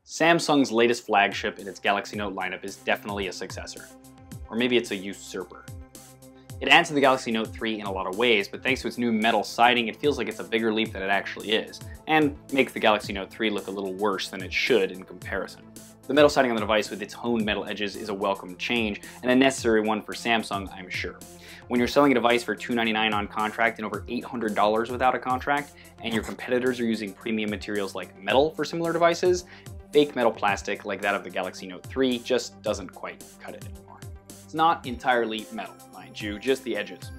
Samsung's latest flagship in its Galaxy Note lineup is definitely a successor. Or maybe it's a usurper. It adds to the Galaxy Note 3 in a lot of ways, but thanks to its new metal siding, it feels like it's a bigger leap than it actually is, and makes the Galaxy Note 3 look a little worse than it should in comparison. The metal siding on the device with its honed metal edges is a welcome change, and a necessary one for Samsung, I'm sure. When you're selling a device for $299 on contract and over $800 without a contract, and your competitors are using premium materials like metal for similar devices, fake metal plastic like that of the Galaxy Note 3 just doesn't quite cut it anymore. It's not entirely metal, mind you, just the edges.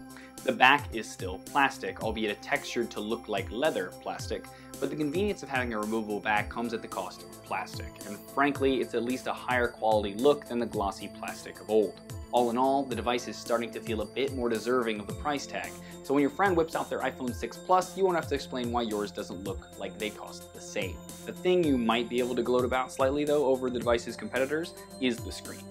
The back is still plastic, albeit textured to look like leather plastic, but the convenience of having a removable back comes at the cost of plastic, and frankly, it's at least a higher quality look than the glossy plastic of old. All in all, the device is starting to feel a bit more deserving of the price tag, so when your friend whips out their iPhone 6 Plus, you won't have to explain why yours doesn't look like they cost the same. The thing you might be able to gloat about slightly though over the device's competitors is the screen.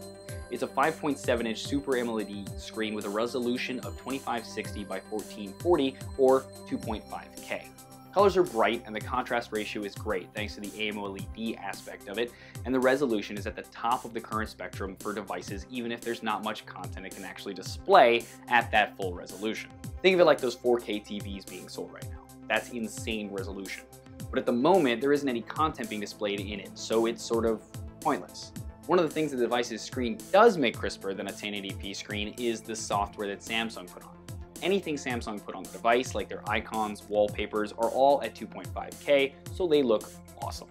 It's a 5.7-inch Super AMOLED screen with a resolution of 2560 by 1440 or 2.5K. Colors are bright and the contrast ratio is great thanks to the AMOLED aspect of it, and the resolution is at the top of the current spectrum for devices even if there's not much content it can actually display at that full resolution. Think of it like those 4K TVs being sold right now. That's insane resolution. But at the moment, there isn't any content being displayed in it, so it's sort of pointless. One of the things that the device's screen does make crisper than a 1080p screen is the software that Samsung put on. Anything Samsung put on the device, like their icons, wallpapers, are all at 2.5K, so they look awesome.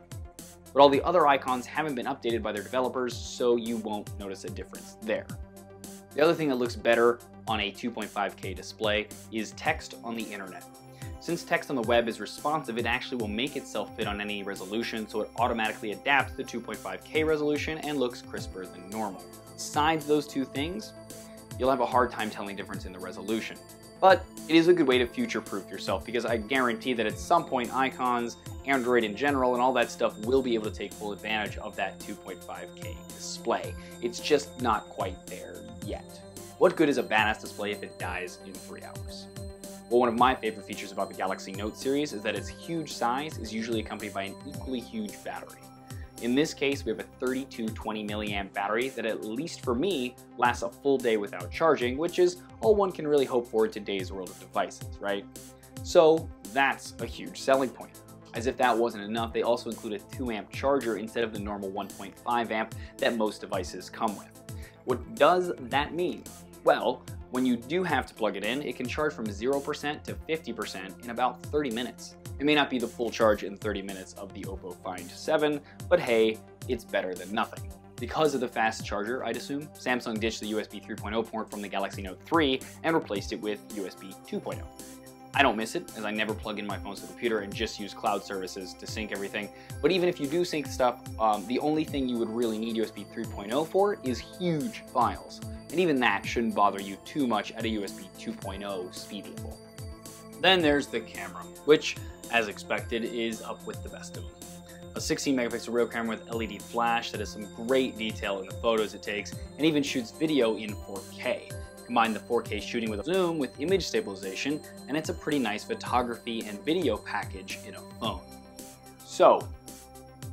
But all the other icons haven't been updated by their developers, so you won't notice a difference there. The other thing that looks better on a 2.5K display is text on the internet. Since text on the web is responsive, it actually will make itself fit on any resolution, so it automatically adapts to 2.5K resolution and looks crisper than normal. Besides those two things, you'll have a hard time telling difference in the resolution. But it is a good way to future-proof yourself, because I guarantee that at some point icons, Android in general, and all that stuff will be able to take full advantage of that 2.5K display. It's just not quite there yet. What good is a badass display if it dies in 3 hours? Well, one of my favorite features about the Galaxy Note series is that its huge size is usually accompanied by an equally huge battery. In this case, we have a 3220 milliamp battery that, at least for me, lasts a full day without charging, which is all one can really hope for in today's world of devices, right? So that's a huge selling point. As if that wasn't enough, they also include a 2-amp charger instead of the normal 1.5 amp that most devices come with. What does that mean? Well, when you do have to plug it in, it can charge from 0% to 50% in about 30 minutes. It may not be the full charge in 30 minutes of the Oppo Find 7, but hey, it's better than nothing. Because of the fast charger, I'd assume, Samsung ditched the USB 3.0 port from the Galaxy Note 3 and replaced it with USB 2.0. I don't miss it, as I never plug in my phone to the computer and just use cloud services to sync everything. But even if you do sync stuff, the only thing you would really need USB 3.0 for is huge files. And even that shouldn't bother you too much at a USB 2.0 speed level. Then there's the camera, which, as expected, is up with the best of them. A 16 megapixel rear camera with LED flash that has some great detail in the photos it takes, and even shoots video in 4K. Combine the 4K shooting with a zoom with image stabilization, and it's a pretty nice photography and video package in a phone. So,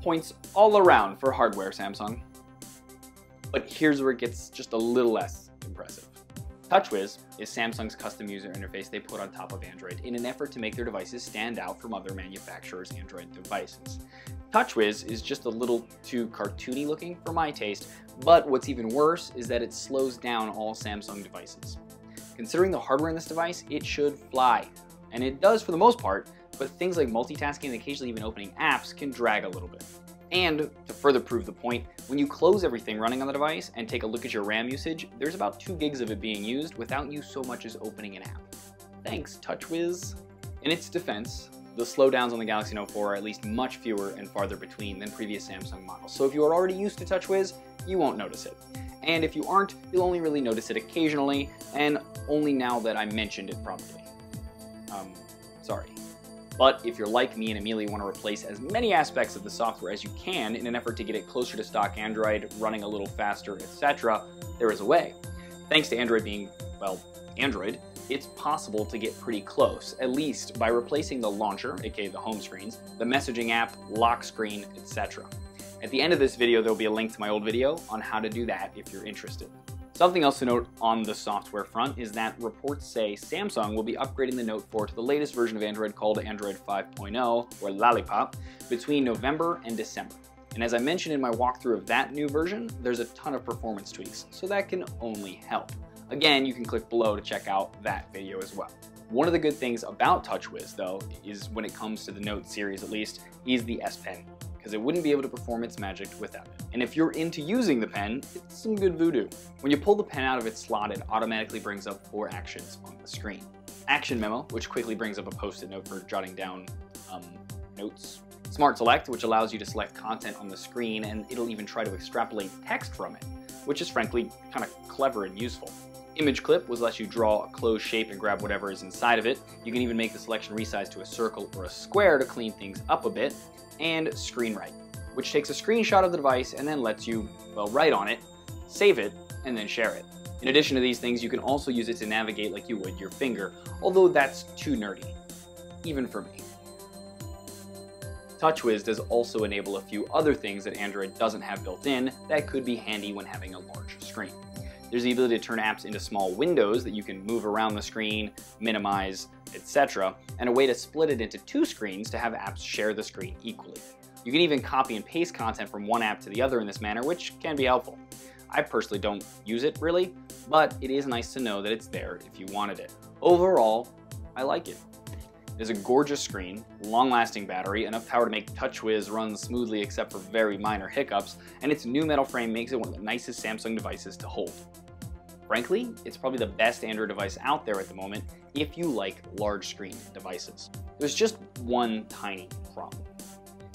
points all around for hardware, Samsung. But here's where it gets just a little less impressive. TouchWiz is Samsung's custom user interface they put on top of Android in an effort to make their devices stand out from other manufacturers' Android devices. TouchWiz is just a little too cartoony looking for my taste, but what's even worse is that it slows down all Samsung devices. Considering the hardware in this device, it should fly. And it does for the most part, but things like multitasking and occasionally even opening apps can drag a little bit. And to further prove the point, when you close everything running on the device and take a look at your RAM usage, there's about 2 gigs of it being used without you so much as opening an app. Thanks, TouchWiz. In its defense, the slowdowns on the Galaxy Note 4 are at least much fewer and farther between than previous Samsung models. So if you are already used to TouchWiz, you won't notice it. And if you aren't, you'll only really notice it occasionally, and only now that I mentioned it probably. Sorry. But if you're like me and immediately want to replace as many aspects of the software as you can in an effort to get it closer to stock Android, running a little faster, etc., there is a way. Thanks to Android being, well, Android, it's possible to get pretty close, at least by replacing the launcher, aka the home screens, the messaging app, lock screen, etc. At the end of this video, there'll be a link to my old video on how to do that if you're interested. Something else to note on the software front is that reports say Samsung will be upgrading the Note 4 to the latest version of Android called Android 5.0, or Lollipop, between November and December. And as I mentioned in my walkthrough of that new version, there's a ton of performance tweaks, so that can only help. Again, you can click below to check out that video as well. One of the good things about TouchWiz, though, is when it comes to the Note series at least, is the S Pen, because it wouldn't be able to perform its magic without it. And if you're into using the pen, it's some good voodoo. When you pull the pen out of its slot, it automatically brings up 4 actions on the screen. Action Memo, which quickly brings up a post-it note for jotting down notes. Smart Select, which allows you to select content on the screen, and it'll even try to extrapolate text from it, which is frankly kind of clever and useful. Image Clip, which lets you draw a closed shape and grab whatever is inside of it. You can even make the selection resize to a circle or a square to clean things up a bit. And Screen Write, which takes a screenshot of the device and then lets you, well, write on it, save it, and then share it. In addition to these things, you can also use it to navigate like you would your finger, although that's too nerdy, even for me. TouchWiz does also enable a few other things that Android doesn't have built in that could be handy when having a large screen. There's the ability to turn apps into small windows that you can move around the screen, minimize, etc., and a way to split it into 2 screens to have apps share the screen equally. You can even copy and paste content from one app to the other in this manner, which can be helpful. I personally don't use it really, but it is nice to know that it's there if you wanted it. Overall, I like it. It is a gorgeous screen, long-lasting battery, enough power to make TouchWiz run smoothly except for very minor hiccups, and its new metal frame makes it one of the nicest Samsung devices to hold. Frankly, it's probably the best Android device out there at the moment if you like large screen devices. There's just one tiny problem.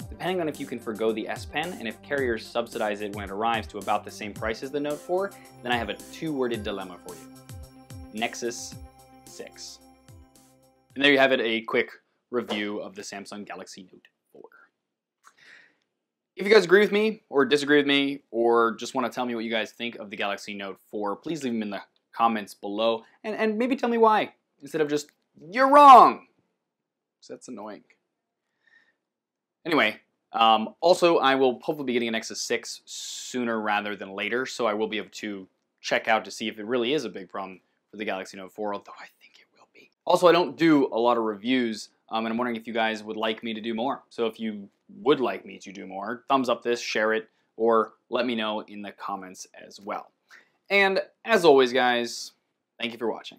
Depending on if you can forgo the S Pen and if carriers subsidize it when it arrives to about the same price as the Note 4, then I have a 2-worded dilemma for you. Nexus 6. And there you have it, a quick review of the Samsung Galaxy Note 4. If you guys agree with me, or disagree with me, or just want to tell me what you guys think of the Galaxy Note 4, please leave them in the comments below, and maybe tell me why, instead of just, you're wrong! Because that's annoying. Anyway, also I will hopefully be getting a Nexus 6 sooner rather than later, so I will be able to check out to see if it really is a big problem for the Galaxy Note 4, although I think it will be. Also, I don't do a lot of reviews, and I'm wondering if you guys would like me to do more. So if you would like me to do more, thumbs up this, share it, or let me know in the comments as well. And as always, guys, thank you for watching.